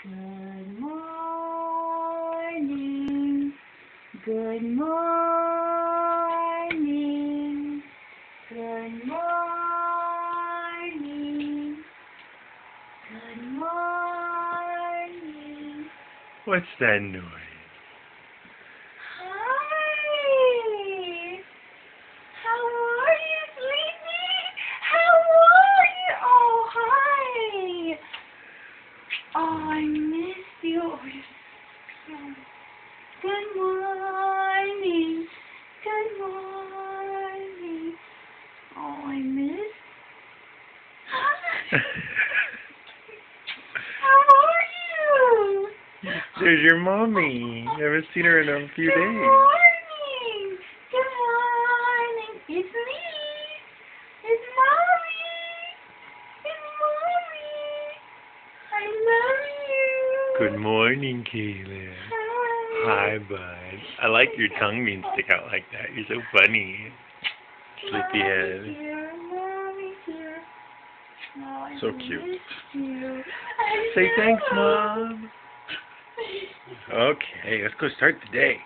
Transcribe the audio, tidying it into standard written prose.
Good morning. Good morning. Good morning. Good morning. What's that noise? Hi. How are you, sweetie? How are you? Oh, hi. Oh, I miss you. Oh, you're so good morning. Good morning. Oh, I miss. How are you? There's your mommy. I haven't seen her in a few Good days. morning. Good morning. It's me. It's mommy. It's mommy. I love you. Good morning, Caleb. Hi, bud. I like your tongue being stick out like that. You're so funny. Sleepyhead. Mommy's here. Mommy's here. Oh, I So cute. missed you. Say thanks, Mom. Okay, let's go start the day.